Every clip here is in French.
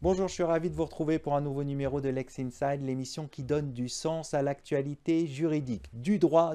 Bonjour, je suis ravi de vous retrouver pour un nouveau numéro de Lex Inside, l'émission qui donne du sens à l'actualité juridique. Du droit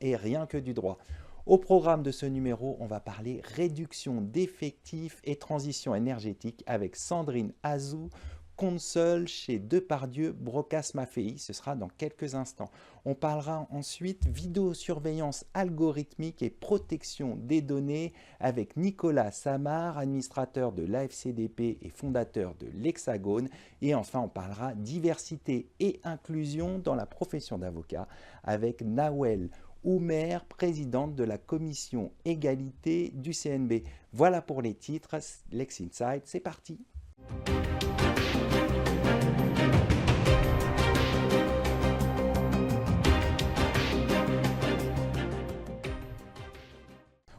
et rien que du droit. Au programme de ce numéro, on va parler réduction d'effectifs et transition énergétique avec Sandrine Azou, consul chez Depardieu Brocas Maffei. Ce sera dans quelques instants. On parlera ensuite vidéosurveillance algorithmique et protection des données avec Nicolas Samar, administrateur de l'AFCDP et fondateur de l'Hexagone. Et enfin, on parlera diversité et inclusion dans la profession d'avocat avec Nawel Oumer, présidente de la commission égalité du CNB. Voilà pour les titres. Lex Inside, c'est parti.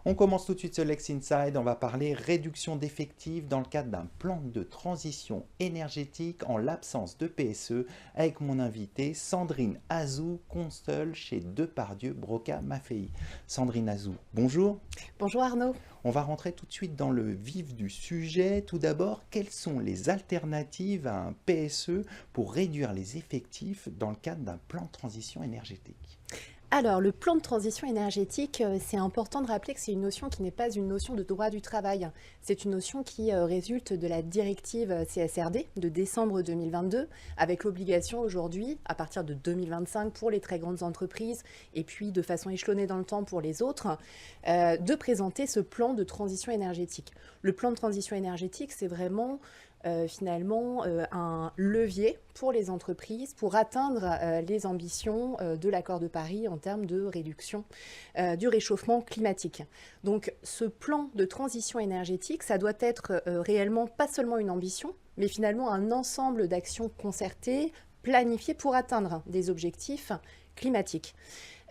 On commence tout de suite ce Lex Inside, on va parler réduction d'effectifs dans le cadre d'un plan de transition énergétique en l'absence de PSE avec mon invitée Sandrine Azou, consul chez Depardieu Brocas Maffei. Sandrine Azou, bonjour. Bonjour Arnaud. On va rentrer tout de suite dans le vif du sujet. Tout d'abord, quelles sont les alternatives à un PSE pour réduire les effectifs dans le cadre d'un plan de transition énergétique ? Alors, le plan de transition énergétique, c'est important de rappeler que c'est une notion qui n'est pas une notion de droit du travail. C'est une notion qui résulte de la directive CSRD de décembre 2022, avec l'obligation aujourd'hui, à partir de 2025 pour les très grandes entreprises, et puis de façon échelonnée dans le temps pour les autres, de présenter ce plan de transition énergétique. Le plan de transition énergétique, c'est vraiment un levier pour les entreprises pour atteindre les ambitions de l'accord de Paris en termes de réduction du réchauffement climatique. Donc ce plan de transition énergétique, ça doit être réellement pas seulement une ambition, mais finalement un ensemble d'actions concertées, planifiées pour atteindre des objectifs climatiques.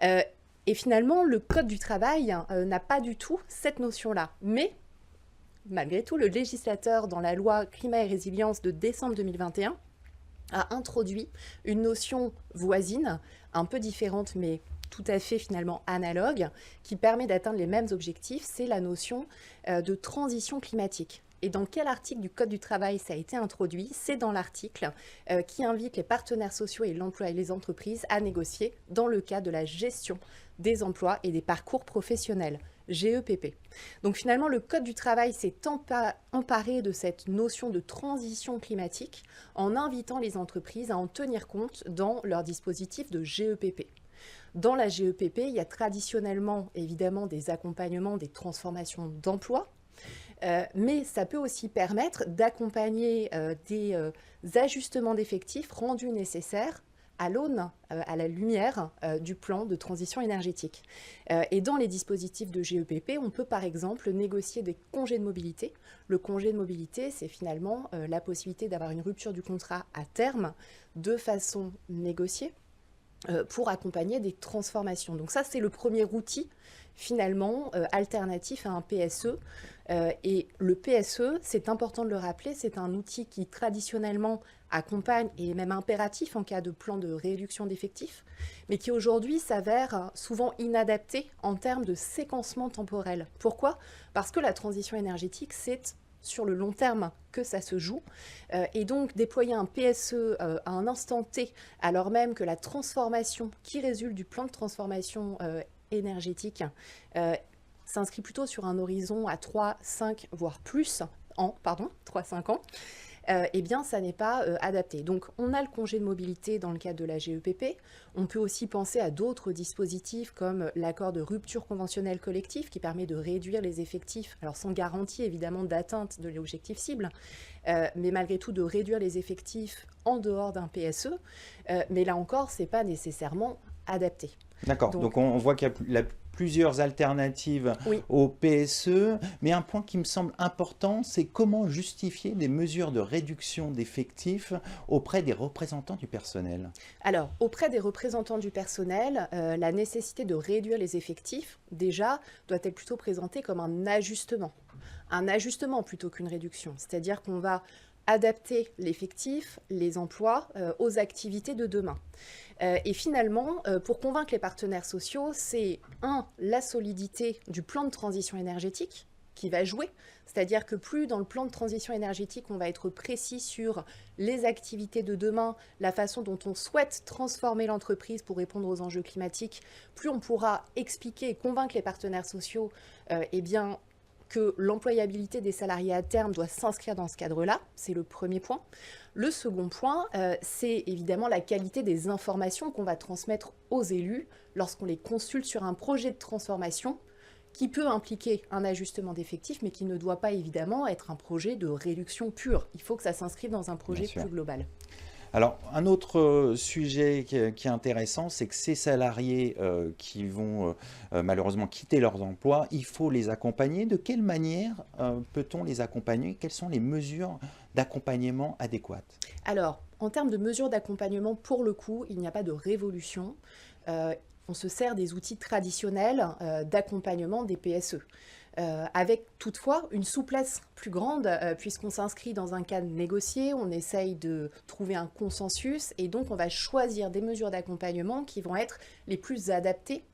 Et finalement, le Code du travail n'a pas du tout cette notion-là, mais malgré tout, le législateur, dans la loi Climat et Résilience de décembre 2021, a introduit une notion voisine, un peu différente, mais tout à fait finalement analogue, qui permet d'atteindre les mêmes objectifs, c'est la notion de transition climatique. Et dans quel article du Code du travail ça a été introduit? C'est dans l'article qui invite les partenaires sociaux et l'emploi et les entreprises à négocier dans le cadre de la gestion des emplois et des parcours professionnels. GEPP. Donc finalement, le Code du travail s'est emparé de cette notion de transition climatique en invitant les entreprises à en tenir compte dans leur dispositif de GEPP. Dans la GEPP, il y a traditionnellement évidemment des accompagnements, des transformations d'emplois, mais ça peut aussi permettre d'accompagner des ajustements d'effectifs rendus nécessaires à l'aune, à la lumière du plan de transition énergétique. Et dans les dispositifs de GEPP, on peut par exemple négocier des congés de mobilité. Le congé de mobilité, c'est finalement la possibilité d'avoir une rupture du contrat à terme de façon négociée pour accompagner des transformations. Donc ça, c'est le premier outil finalement alternatif à un PSE. Et le PSE, c'est important de le rappeler, c'est un outil qui traditionnellement accompagne et est même impératif en cas de plan de réduction d'effectifs, mais qui aujourd'hui s'avère souvent inadapté en termes de séquencement temporel. Pourquoi? Parce que la transition énergétique, c'est sur le long terme que ça se joue. Et donc, déployer un PSE à un instant T, alors même que la transformation qui résulte du plan de transformation énergétique s'inscrit plutôt sur un horizon à 3, 5, voire plus ans, 3-5 ans, eh bien, ça n'est pas adapté. Donc, on a le congé de mobilité dans le cadre de la GEPP. On peut aussi penser à d'autres dispositifs comme l'accord de rupture conventionnelle collective qui permet de réduire les effectifs, alors sans garantie évidemment d'atteinte de l'objectif cible, mais malgré tout de réduire les effectifs en dehors d'un PSE. Mais là encore, ce n'est pas nécessairement adapté. D'accord, donc on voit qu'il y a plusieurs alternatives au PSE, mais un point qui me semble important, c'est comment justifier des mesures de réduction d'effectifs auprès des représentants du personnel. Alors, auprès des représentants du personnel, la nécessité de réduire les effectifs, déjà, doit être plutôt présentée comme un ajustement plutôt qu'une réduction. C'est-à-dire qu'on va adapter l'effectif, les emplois aux activités de demain. Et finalement, pour convaincre les partenaires sociaux, c'est la solidité du plan de transition énergétique qui va jouer. C'est-à-dire que plus dans le plan de transition énergétique, on va être précis sur les activités de demain, la façon dont on souhaite transformer l'entreprise pour répondre aux enjeux climatiques, plus on pourra expliquer et convaincre les partenaires sociaux que l'employabilité des salariés à terme doit s'inscrire dans ce cadre-là. C'est le premier point. Le second point, c'est évidemment la qualité des informations qu'on va transmettre aux élus lorsqu'on les consulte sur un projet de transformation qui peut impliquer un ajustement d'effectifs, mais qui ne doit pas évidemment être un projet de réduction pure. Il faut que ça s'inscrive dans un projet plus global. Alors, un autre sujet qui est intéressant, c'est que ces salariés qui vont malheureusement quitter leurs emplois, il faut les accompagner. De quelle manière peut-on les accompagner? Quelles sont les mesures d'accompagnement adéquates? Alors, en termes de mesures d'accompagnement, pour le coup, il n'y a pas de révolution. On se sert des outils traditionnels d'accompagnement des PSE. Avec toutefois une souplesse plus grande, puisqu'on s'inscrit dans un cadre négocié, on essaye de trouver un consensus, et donc on va choisir des mesures d'accompagnement qui vont être les plus adaptées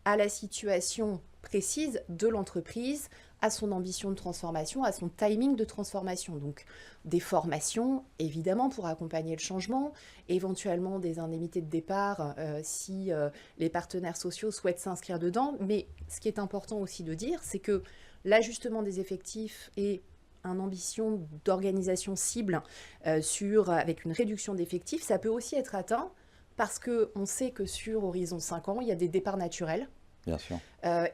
à la situation précise de l'entreprise, à son ambition de transformation, à son timing de transformation. Donc des formations, évidemment, pour accompagner le changement, éventuellement des indemnités de départ si les partenaires sociaux souhaitent s'inscrire dedans. Mais ce qui est important aussi de dire, c'est que l'ajustement des effectifs et une ambition d'organisation cible avec une réduction d'effectifs, ça peut aussi être atteint parce qu'on sait que sur horizon 5 ans, il y a des départs naturels. Bien sûr.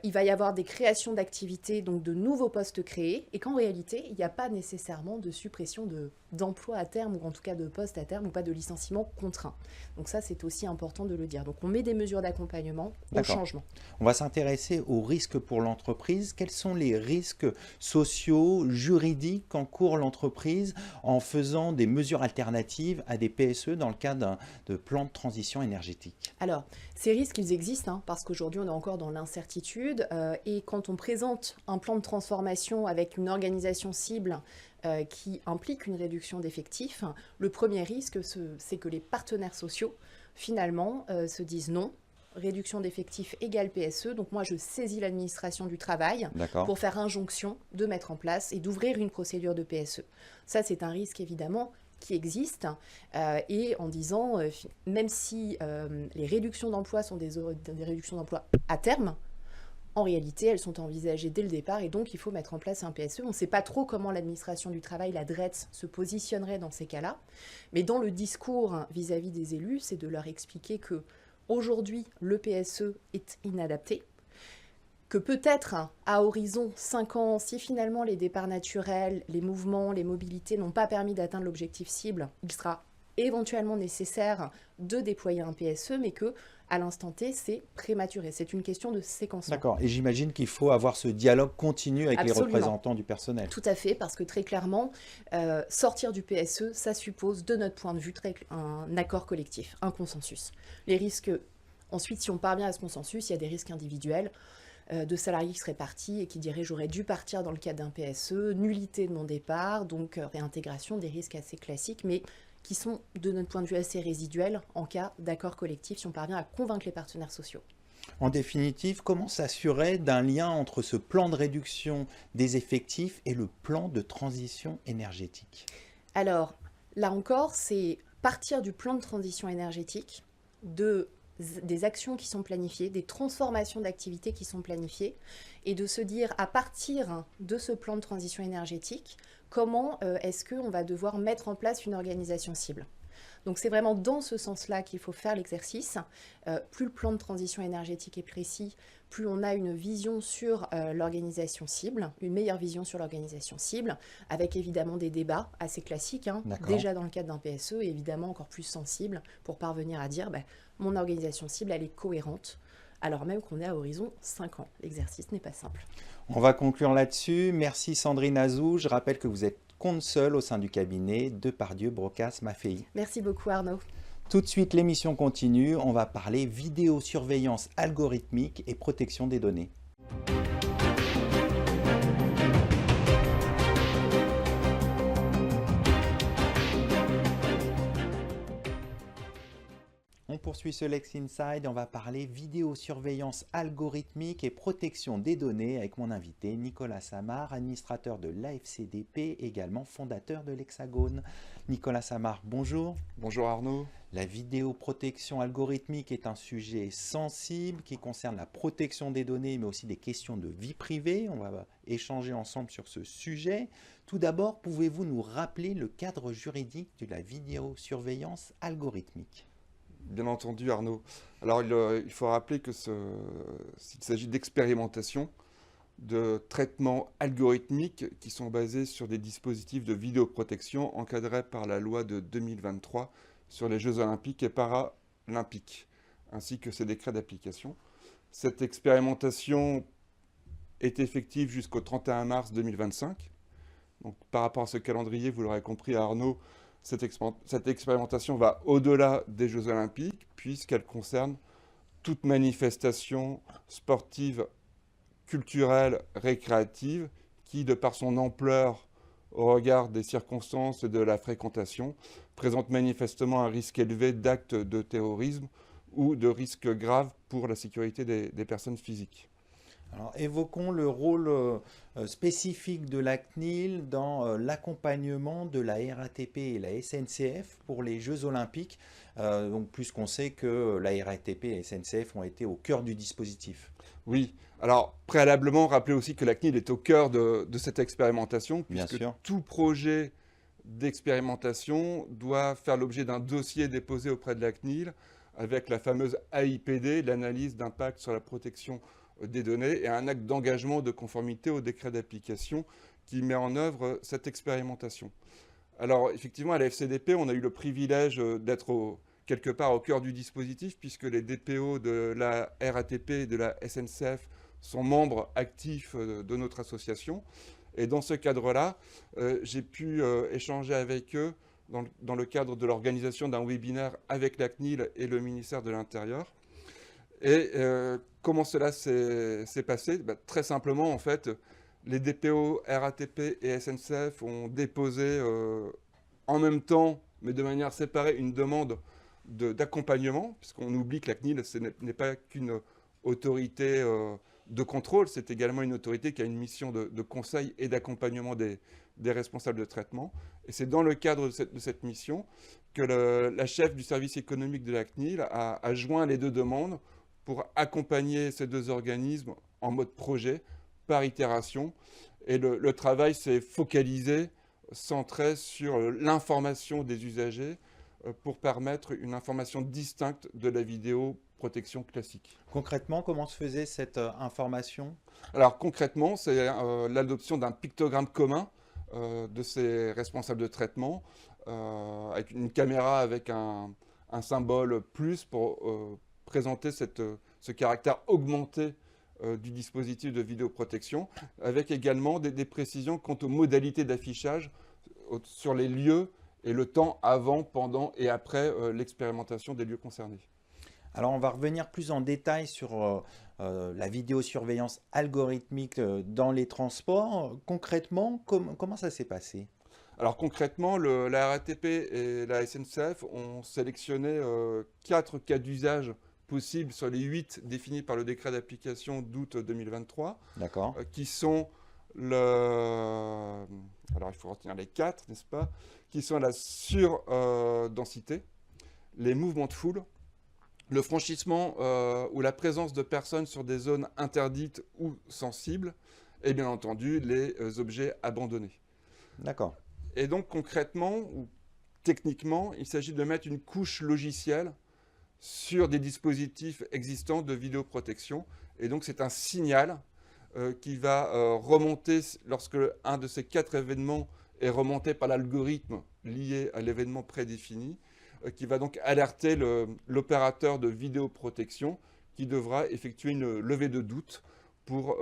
Il va y avoir des créations d'activités, donc de nouveaux postes créés, et qu'en réalité, il n'y a pas nécessairement de suppression d'emplois à terme, ou en tout cas de postes à terme, ou pas de licenciements contraints. Donc ça, c'est aussi important de le dire. Donc on met des mesures d'accompagnement au changement. On va s'intéresser aux risques pour l'entreprise. Quels sont les risques sociaux, juridiques qu'encourt l'entreprise en faisant des mesures alternatives à des PSE dans le cadre de plans de transition énergétique? Alors, ces risques, ils existent, parce qu'aujourd'hui, on est encore dans l'incertitude. Et quand on présente un plan de transformation avec une organisation cible qui implique une réduction d'effectifs, le premier risque, c'est que les partenaires sociaux, finalement, se disent non. Réduction d'effectifs égale PSE. Donc moi, je saisis l'administration du travail pour faire injonction de mettre en place et d'ouvrir une procédure de PSE. Ça, c'est un risque, évidemment, qui existe et en disant, même si les réductions d'emploi sont des réductions d'emploi à terme, en réalité, elles sont envisagées dès le départ et donc il faut mettre en place un PSE. On ne sait pas trop comment l'administration du travail, la DRETS, se positionnerait dans ces cas-là. Mais dans le discours vis-à-vis des élus, c'est de leur expliquer que aujourd'hui, le PSE est inadapté, que peut-être à horizon 5 ans, si finalement les départs naturels, les mouvements, les mobilités n'ont pas permis d'atteindre l'objectif cible, il sera éventuellement nécessaire de déployer un PSE, mais que à l'instant T, c'est prématuré. C'est une question de séquencement. D'accord. Et j'imagine qu'il faut avoir ce dialogue continu avec les représentants du personnel. Tout à fait, parce que très clairement, sortir du PSE, ça suppose, de notre point de vue, un accord collectif, un consensus. Les risques, ensuite, si on parvient à ce consensus, il y a des risques individuels de salariés qui seraient partis et qui diraient « j'aurais dû partir dans le cadre d'un PSE, nullité de mon départ », donc réintégration, des risques assez classiques, mais qui sont, de notre point de vue, assez résiduels en cas d'accord collectif, si on parvient à convaincre les partenaires sociaux. En définitive, comment s'assurer d'un lien entre ce plan de réduction des effectifs et le plan de transition énergétique? Alors, là encore, c'est partir du plan de transition énergétique, des actions qui sont planifiées, des transformations d'activités qui sont planifiées, et de se dire, à partir de ce plan de transition énergétique, comment est-ce qu'on va devoir mettre en place une organisation cible. Donc c'est vraiment dans ce sens-là qu'il faut faire l'exercice. Plus le plan de transition énergétique est précis, plus on a une vision sur l'organisation cible, une meilleure vision sur l'organisation cible, avec évidemment des débats assez classiques, déjà dans le cadre d'un PSE, et évidemment encore plus sensibles pour parvenir à dire mon organisation cible, elle est cohérente, alors même qu'on est à horizon 5 ans. L'exercice n'est pas simple. On va conclure là-dessus. Merci Sandrine Azou. Je rappelle que vous êtes consul au sein du cabinet Depardieu Brocas Maffei. Merci beaucoup Arnaud. Tout de suite, l'émission continue. On va parler vidéosurveillance algorithmique et protection des données. On On poursuit ce Lex Inside, on va parler vidéosurveillance algorithmique et protection des données avec mon invité Nicolas Samar, administrateur de l'AFCDP, également fondateur de l'Hexagone. Nicolas Samar, bonjour. Bonjour Arnaud. La vidéoprotection algorithmique est un sujet sensible qui concerne la protection des données mais aussi des questions de vie privée. On va échanger ensemble sur ce sujet. Tout d'abord, pouvez-vous nous rappeler le cadre juridique de la vidéosurveillance algorithmique ? Bien entendu Arnaud. Alors il faut rappeler que s'il s'agit d'expérimentation, de traitements algorithmiques qui sont basés sur des dispositifs de vidéoprotection encadrés par la loi de 2023 sur les Jeux olympiques et paralympiques, ainsi que ses décrets d'application. Cette expérimentation est effective jusqu'au 31 mars 2025. Donc, par rapport à ce calendrier, vous l'aurez compris Arnaud, cette expérimentation va au-delà des Jeux olympiques puisqu'elle concerne toute manifestation sportive, culturelle, récréative qui, de par son ampleur au regard des circonstances et de la fréquentation, présente manifestement un risque élevé d'actes de terrorisme ou de risques graves pour la sécurité des personnes physiques. Alors, évoquons le rôle spécifique de la CNIL dans l'accompagnement de la RATP et la SNCF pour les Jeux Olympiques, donc puisqu'on sait que la RATP et la SNCF ont été au cœur du dispositif. Oui, alors préalablement, rappelez aussi que la CNIL est au cœur de cette expérimentation, puisque tout projet d'expérimentation doit faire l'objet d'un dossier déposé auprès de la CNIL avec la fameuse AIPD, l'analyse d'impact sur la protection des données, et un acte d'engagement de conformité au décret d'application qui met en œuvre cette expérimentation. Alors effectivement, à la FCDP, on a eu le privilège d'être quelque part au cœur du dispositif, puisque les DPO de la RATP et de la SNCF sont membres actifs de notre association. Et dans ce cadre-là, j'ai pu échanger avec eux dans le cadre de l'organisation d'un webinaire avec la CNIL et le ministère de l'Intérieur. Et comment cela s'est passé ? Très simplement, en fait, les DPO, RATP et SNCF ont déposé en même temps, mais de manière séparée, une demande d'accompagnement, puisqu'on oublie que la CNIL n'est pas qu'une autorité de contrôle, c'est également une autorité qui a une mission de conseil et d'accompagnement des responsables de traitement. Et c'est dans le cadre de cette mission que la chef du service économique de la CNIL a joint les deux demandes pour accompagner ces deux organismes en mode projet, par itération. Et le travail s'est focalisé, centré sur l'information des usagers pour permettre une information distincte de la vidéoprotection classique. Concrètement, comment se faisait cette information ? Alors concrètement, c'est l'adoption d'un pictogramme commun de ces responsables de traitement, avec une caméra avec un symbole plus pour présenter ce caractère augmenté du dispositif de vidéoprotection, avec également des précisions quant aux modalités d'affichage sur les lieux et le temps avant, pendant et après l'expérimentation des lieux concernés. Alors on va revenir plus en détail sur la vidéosurveillance algorithmique dans les transports. Concrètement, comment ça s'est passé ? Alors concrètement, la RATP et la SNCF ont sélectionné 4 cas d'usage possibles sur les 8 définis par le décret d'application d'août 2023. D'accord. Qui sont alors il faut retenir les 4, n'est-ce pas ? Qui sont la surdensité, les mouvements de foule, le franchissement ou la présence de personnes sur des zones interdites ou sensibles, et bien entendu les objets abandonnés. D'accord. Et donc concrètement ou techniquement, il s'agit de mettre une couche logicielle sur des dispositifs existants de vidéoprotection. Et donc c'est un signal qui va remonter lorsque un de ces 4 événements est remonté par l'algorithme lié à l'événement prédéfini, qui va donc alerter l'opérateur de vidéoprotection qui devra effectuer une levée de doute pour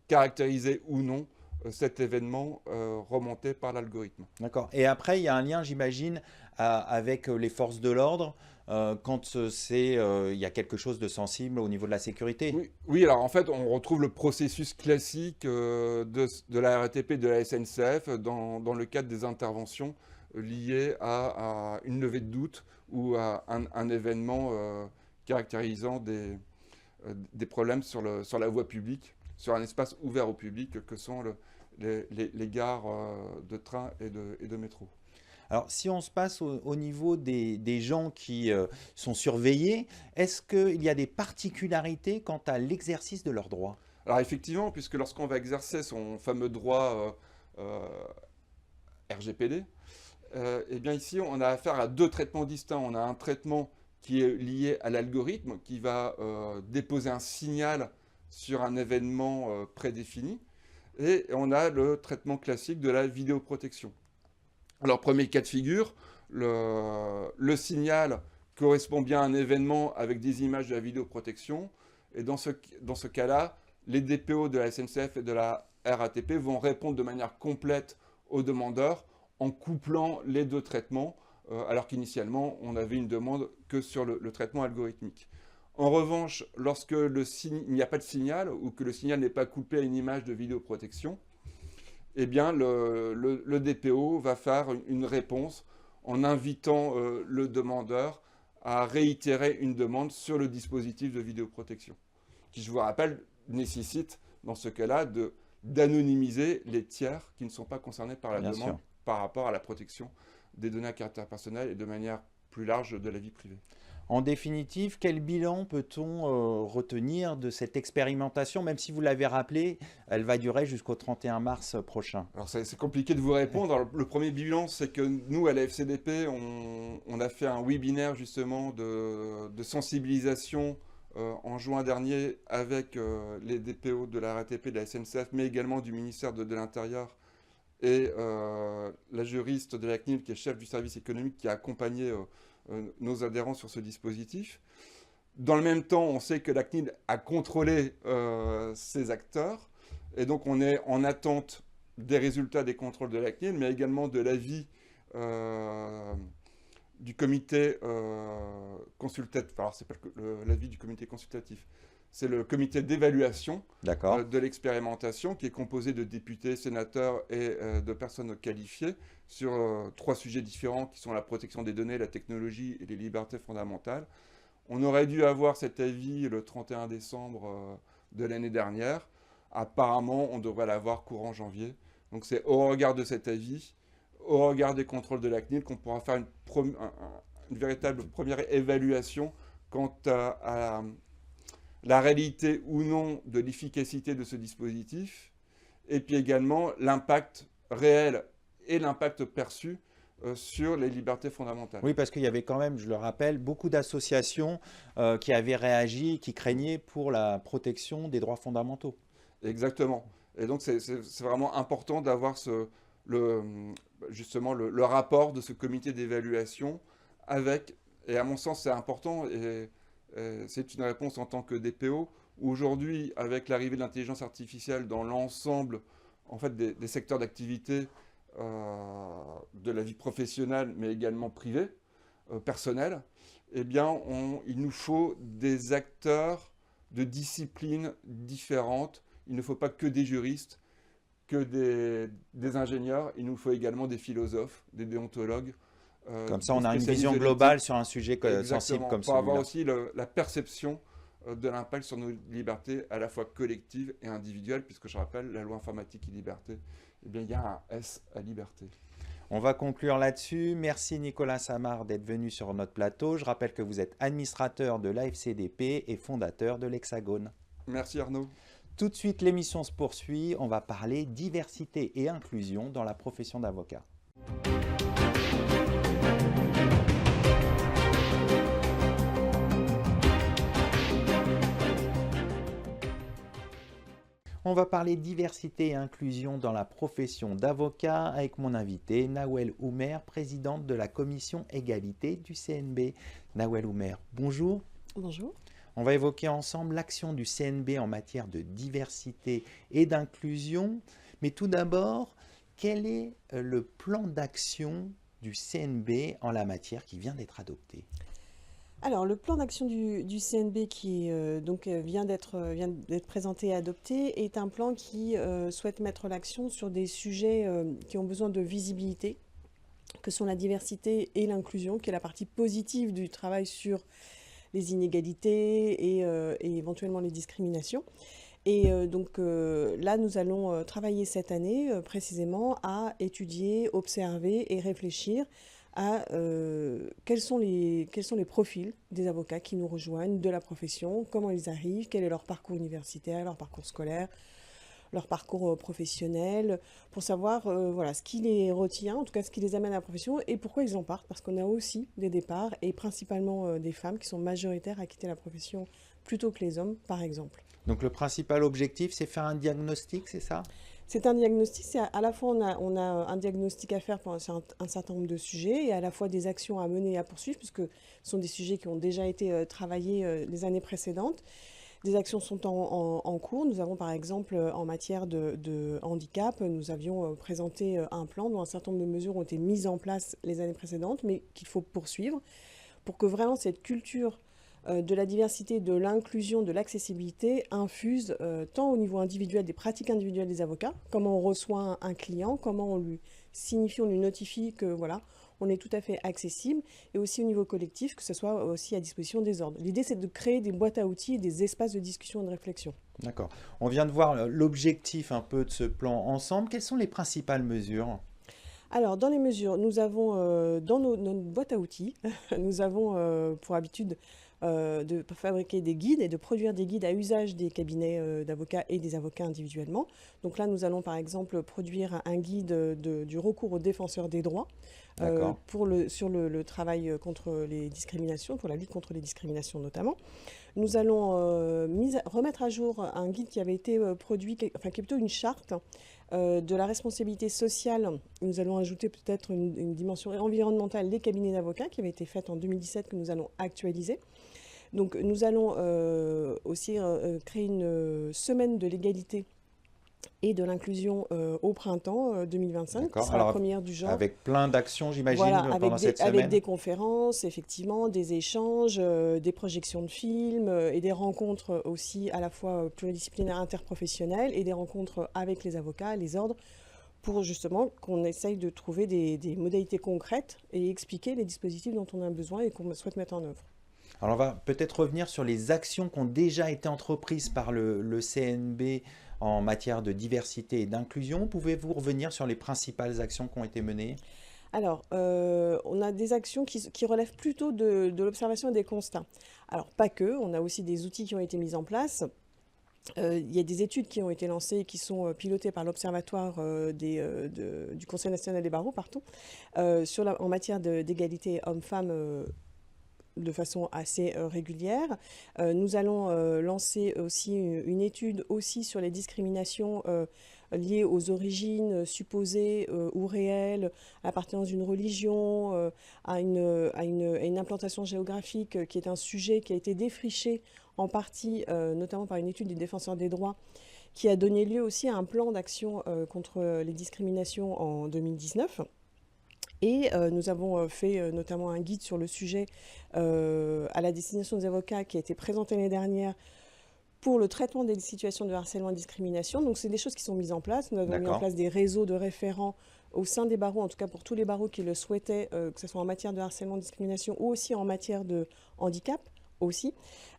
caractériser ou non cet événement remonté par l'algorithme. D'accord. Et après, il y a un lien, j'imagine, avec les forces de l'ordre quand il y a quelque chose de sensible au niveau de la sécurité. Oui, alors en fait, on retrouve le processus classique de la RATP et de la SNCF dans le cadre des interventions liées à une levée de doute ou un événement caractérisant des problèmes sur la voie publique, sur un espace ouvert au public que sont les gares de train et de métro. Alors, si on se passe au niveau des gens qui sont surveillés, est-ce qu'il y a des particularités quant à l'exercice de leurs droits? Alors effectivement, puisque lorsqu'on va exercer son fameux droit RGPD, eh bien ici on a affaire à deux traitements distincts. On a un traitement qui est lié à l'algorithme, qui va déposer un signal sur un événement prédéfini, et on a le traitement classique de la vidéoprotection. Alors premier cas de figure, le signal correspond bien à un événement avec des images de la vidéoprotection, et dans ce cas-là, les DPO de la SNCF et de la RATP vont répondre de manière complète aux demandeurs en couplant les deux traitements, alors qu'initialement, on avait une demande que sur le traitement algorithmique. En revanche, lorsque il n'y a pas de signal ou que le signal n'est pas couplé à une image de vidéoprotection, eh bien, le DPO va faire une réponse en invitant le demandeur à réitérer une demande sur le dispositif de vidéoprotection, qui, je vous rappelle, nécessite, dans ce cas-là, d'anonymiser les tiers qui ne sont pas concernés par la demande par rapport à la protection des données à caractère personnel et de manière plus large de la vie privée. En définitive, quel bilan peut-on retenir de cette expérimentation? Même si vous l'avez rappelé, elle va durer jusqu'au 31 mars prochain. Alors c'est compliqué de vous répondre. Alors, le premier bilan, c'est que nous, à la FCDP, on a fait un webinaire justement de sensibilisation en juin dernier avec les DPO de la RATP, de la SNCF, mais également du ministère de l'Intérieur et la juriste de la CNIL, qui est chef du service économique, qui a accompagné nos adhérents sur ce dispositif. Dans le même temps, on sait que la CNIL a contrôlé ces acteurs, et donc on est en attente des résultats des contrôles de la CNIL, mais également de l'avis du comité consultatif. Alors, c'est pas l'avis du comité consultatif, c'est le comité d'évaluation de l'expérimentation, qui est composé de députés, sénateurs et de personnes qualifiées sur 3 sujets différents qui sont la protection des données, la technologie et les libertés fondamentales. On aurait dû avoir cet avis le 31 décembre de l'année dernière. Apparemment, on devrait l'avoir courant janvier. Donc c'est au regard de cet avis, au regard des contrôles de la CNIL, qu'on pourra faire une véritable première évaluation quant à la réalité ou non de l'efficacité de ce dispositif, et puis également l'impact réel et l'impact perçu sur les libertés fondamentales. Oui, parce qu'il y avait quand même, je le rappelle, beaucoup d'associations qui avaient réagi, qui craignaient pour la protection des droits fondamentaux. Exactement. Et donc c'est vraiment important d'avoir justement le rapport de ce comité d'évaluation avec, et à mon sens c'est important, et c'est une réponse en tant que DPO, où aujourd'hui, avec l'arrivée de l'intelligence artificielle dans l'ensemble en fait, des secteurs d'activité de la vie professionnelle, mais également privée, personnelle, eh bien, il nous faut des acteurs de disciplines différentes. Il ne faut pas que des juristes, que des ingénieurs. Il nous faut également des philosophes, des déontologues. Comme ça, on a une vision globale sur un sujet sensible comme celui-là. Pour avoir aussi la perception de l'impact sur nos libertés, à la fois collectives et individuelles, puisque je rappelle, la loi informatique et liberté, eh bien, il y a un S à liberté. On va conclure là-dessus. Merci Nicolas Samard d'être venu sur notre plateau. Je rappelle que vous êtes administrateur de l'AFCDP et fondateur de l'Hexagone. Merci Arnaud. Tout de suite, l'émission se poursuit. On va parler diversité et inclusion dans la profession d'avocat. On va parler diversité et inclusion dans la profession d'avocat avec mon invité Nawel Oumer, présidente de la commission égalité du CNB. Nawel Oumer, bonjour. Bonjour. On va évoquer ensemble l'action du CNB en matière de diversité et d'inclusion. Mais tout d'abord, quel est le plan d'action du CNB en la matière qui vient d'être adopté ? Alors, le plan d'action du CNB qui vient d'être présenté et adopté est un plan qui souhaite mettre l'action sur des sujets qui ont besoin de visibilité, que sont la diversité et l'inclusion, qui est la partie positive du travail sur les inégalités et éventuellement les discriminations. Et donc là, nous allons travailler cette année précisément à étudier, observer et réfléchir à quels sont les profils des avocats qui nous rejoignent de la profession, comment ils arrivent, quel est leur parcours universitaire, leur parcours scolaire, leur parcours professionnel, pour savoir voilà, ce qui les retient, en tout cas ce qui les amène à la profession et pourquoi ils en partent, parce qu'on a aussi des départs et principalement des femmes qui sont majoritaires à quitter la profession plutôt que les hommes, par exemple. Donc le principal objectif, c'est faire un diagnostic, c'est ça? C'est un diagnostic, c'est à la fois on a un diagnostic à faire pour un certain nombre de sujets et à la fois des actions à mener et à poursuivre, puisque ce sont des sujets qui ont déjà été travaillés les années précédentes. Des actions sont en cours. Nous avons par exemple en matière de handicap, nous avions présenté un plan dont un certain nombre de mesures ont été mises en place les années précédentes, mais qu'il faut poursuivre pour que vraiment cette culture de la diversité, de l'inclusion, de l'accessibilité infuse tant au niveau individuel, des pratiques individuelles des avocats, comment on reçoit un client, comment on lui signifie, on lui notifie que voilà, on est tout à fait accessible, et aussi au niveau collectif, que ce soit aussi à disposition des ordres. L'idée, c'est de créer des boîtes à outils et des espaces de discussion et de réflexion. D'accord. On vient de voir l'objectif un peu de ce plan ensemble. Quelles sont les principales mesures? Alors, dans les mesures, nous avons dans nos boîtes à outils, nous avons pour habitude de fabriquer des guides et de produire des guides à usage des cabinets d'avocats et des avocats individuellement. Donc là, nous allons par exemple produire un guide du recours aux défenseurs des droits sur le travail contre les discriminations, pour la lutte contre les discriminations notamment. Nous allons remettre à jour un guide qui avait été produit, qui est plutôt une charte de la responsabilité sociale. Nous allons ajouter peut-être une dimension environnementale des cabinets d'avocats qui avait été faite en 2017, que nous allons actualiser. Donc nous allons aussi créer une semaine de l'égalité et de l'inclusion au printemps 2025, qui sera la première du genre. Avec plein d'actions, j'imagine, pendant cette semaine. Avec des conférences, effectivement, des échanges, des projections de films et des rencontres aussi à la fois pluridisciplinaires interprofessionnelles et des rencontres avec les avocats, les ordres, pour justement qu'on essaye de trouver des modalités concrètes et expliquer les dispositifs dont on a besoin et qu'on souhaite mettre en œuvre. Alors on va peut-être revenir sur les actions qui ont déjà été entreprises par le CNB en matière de diversité et d'inclusion. Pouvez-vous revenir sur les principales actions qui ont été menées? Alors, on a des actions qui relèvent plutôt de l'observation et des constats. Alors, pas que, on a aussi des outils qui ont été mis en place. Il y a des études qui ont été lancées et qui sont pilotées par l'Observatoire du Conseil national des barreaux, en matière d'égalité hommes-femmes de façon assez régulière. Nous allons lancer aussi une étude aussi sur les discriminations liées aux origines supposées ou réelles, à l'appartenance d'une religion, à une implantation géographique, qui est un sujet qui a été défriché en partie, notamment par une étude des défenseurs des droits, qui a donné lieu aussi à un plan d'action contre les discriminations en 2019. Et nous avons fait notamment un guide sur le sujet à la destination des avocats qui a été présenté l'année dernière pour le traitement des situations de harcèlement et de discrimination. Donc c'est des choses qui sont mises en place. Nous avons mis en place des réseaux de référents au sein des barreaux, en tout cas pour tous les barreaux qui le souhaitaient, que ce soit en matière de harcèlement et de discrimination ou aussi en matière de handicap aussi.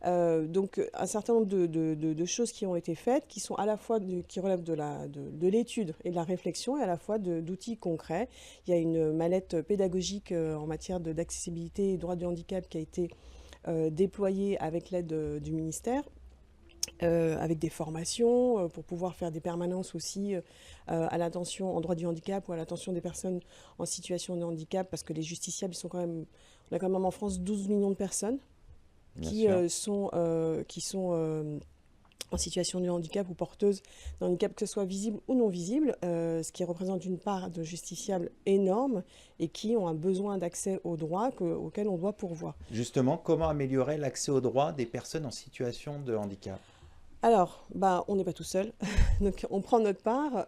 Donc un certain nombre de choses qui ont été faites, qui sont à la fois qui relèvent de l'étude et de la réflexion, et à la fois d'outils concrets. Il y a une mallette pédagogique en matière d'accessibilité et droit du handicap qui a été déployée avec l'aide du ministère, avec des formations pour pouvoir faire des permanences aussi à l'attention en droit du handicap ou à l'attention des personnes en situation de handicap, parce que les justiciables, on a quand même en France 12 millions de personnes qui sont en situation de handicap ou porteuses d'un handicap, que ce soit visible ou non visible, ce qui représente une part de justiciables énorme et qui ont un besoin d'accès aux droits auxquels on doit pourvoir. Justement, comment améliorer l'accès aux droits des personnes en situation de handicap? Alors, on n'est pas tout seul. Donc, on prend notre part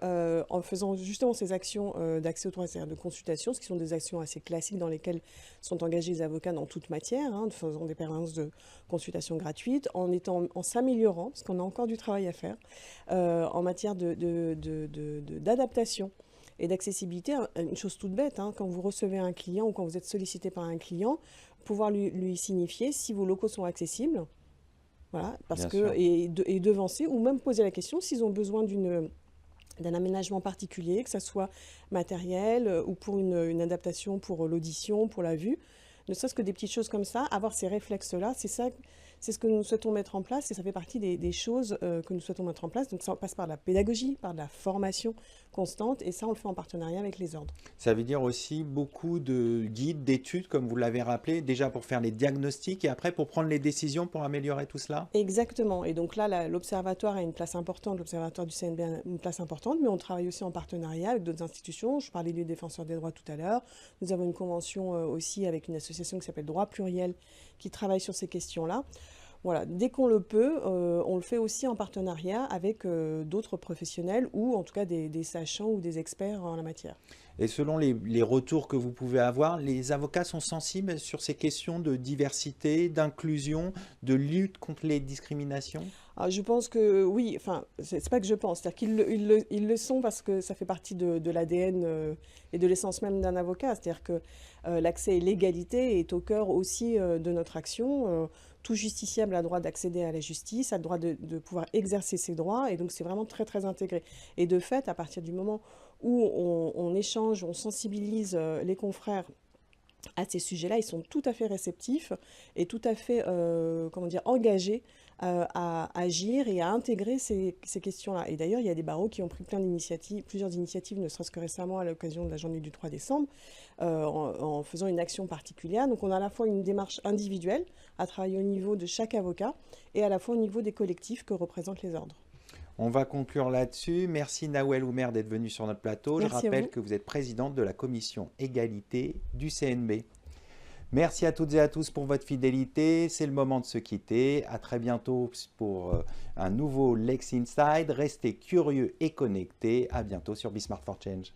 en faisant justement ces actions d'accès aux droits, c'est-à-dire de consultation, ce qui sont des actions assez classiques dans lesquelles sont engagés les avocats dans toute matière, en faisant des permanences de consultation gratuites, en s'améliorant, parce qu'on a encore du travail à faire, en matière d'adaptation Et d'accessibilité, une chose toute bête, hein, quand vous recevez un client ou quand vous êtes sollicité par un client, pouvoir lui signifier si vos locaux sont accessibles, voilà, parce que, et devancer, ou même poser la question s'ils ont besoin d'un aménagement particulier, que ce soit matériel ou pour une adaptation pour l'audition, pour la vue. Ne serait-ce que des petites choses comme ça, avoir ces réflexes-là, c'est ce que nous souhaitons mettre en place et ça fait partie des choses que nous souhaitons mettre en place. Donc ça passe par la pédagogie, par de la formation constante et ça on le fait en partenariat avec les ordres. Ça veut dire aussi beaucoup de guides, d'études, comme vous l'avez rappelé, déjà pour faire les diagnostics et après pour prendre les décisions pour améliorer tout cela? Exactement. Et donc là, l'Observatoire a une place importante, l'Observatoire du CNB a une place importante, mais on travaille aussi en partenariat avec d'autres institutions. Je parlais du Défenseur des droits tout à l'heure. Nous avons une convention aussi avec une association qui s'appelle Droit Pluriel qui travaille sur ces questions-là. Voilà, dès qu'on le peut, on le fait aussi en partenariat avec d'autres professionnels ou en tout cas des sachants ou des experts en la matière. Et selon les retours que vous pouvez avoir, les avocats sont sensibles sur ces questions de diversité, d'inclusion, de lutte contre les discriminations? Alors, je pense que oui, enfin, c'est pas que je pense, c'est-à-dire qu'ils le sont parce que ça fait partie de l'ADN et de l'essence même d'un avocat, c'est-à-dire que l'accès et l'égalité est au cœur aussi de notre action. Tout justiciable a le droit d'accéder à la justice, a le droit de pouvoir exercer ses droits, et donc c'est vraiment très très intégré. Et de fait, à partir du moment où on échange, on sensibilise les confrères à ces sujets-là, ils sont tout à fait réceptifs et tout à fait engagés à agir et à intégrer ces questions-là. Et d'ailleurs, il y a des barreaux qui ont pris plusieurs initiatives, ne serait-ce que récemment à l'occasion de la journée du 3 décembre, en faisant une action particulière. Donc on a à la fois une démarche individuelle à travailler au niveau de chaque avocat et à la fois au niveau des collectifs que représentent les ordres. On va conclure là-dessus. Merci Nawel Oumer d'être venu sur notre plateau. Merci. Je rappelle que vous êtes présidente de la commission égalité du CNB. Merci à toutes et à tous pour votre fidélité. C'est le moment de se quitter. À très bientôt pour un nouveau Lex Inside. Restez curieux et connectés. À bientôt sur Be Smart for Change.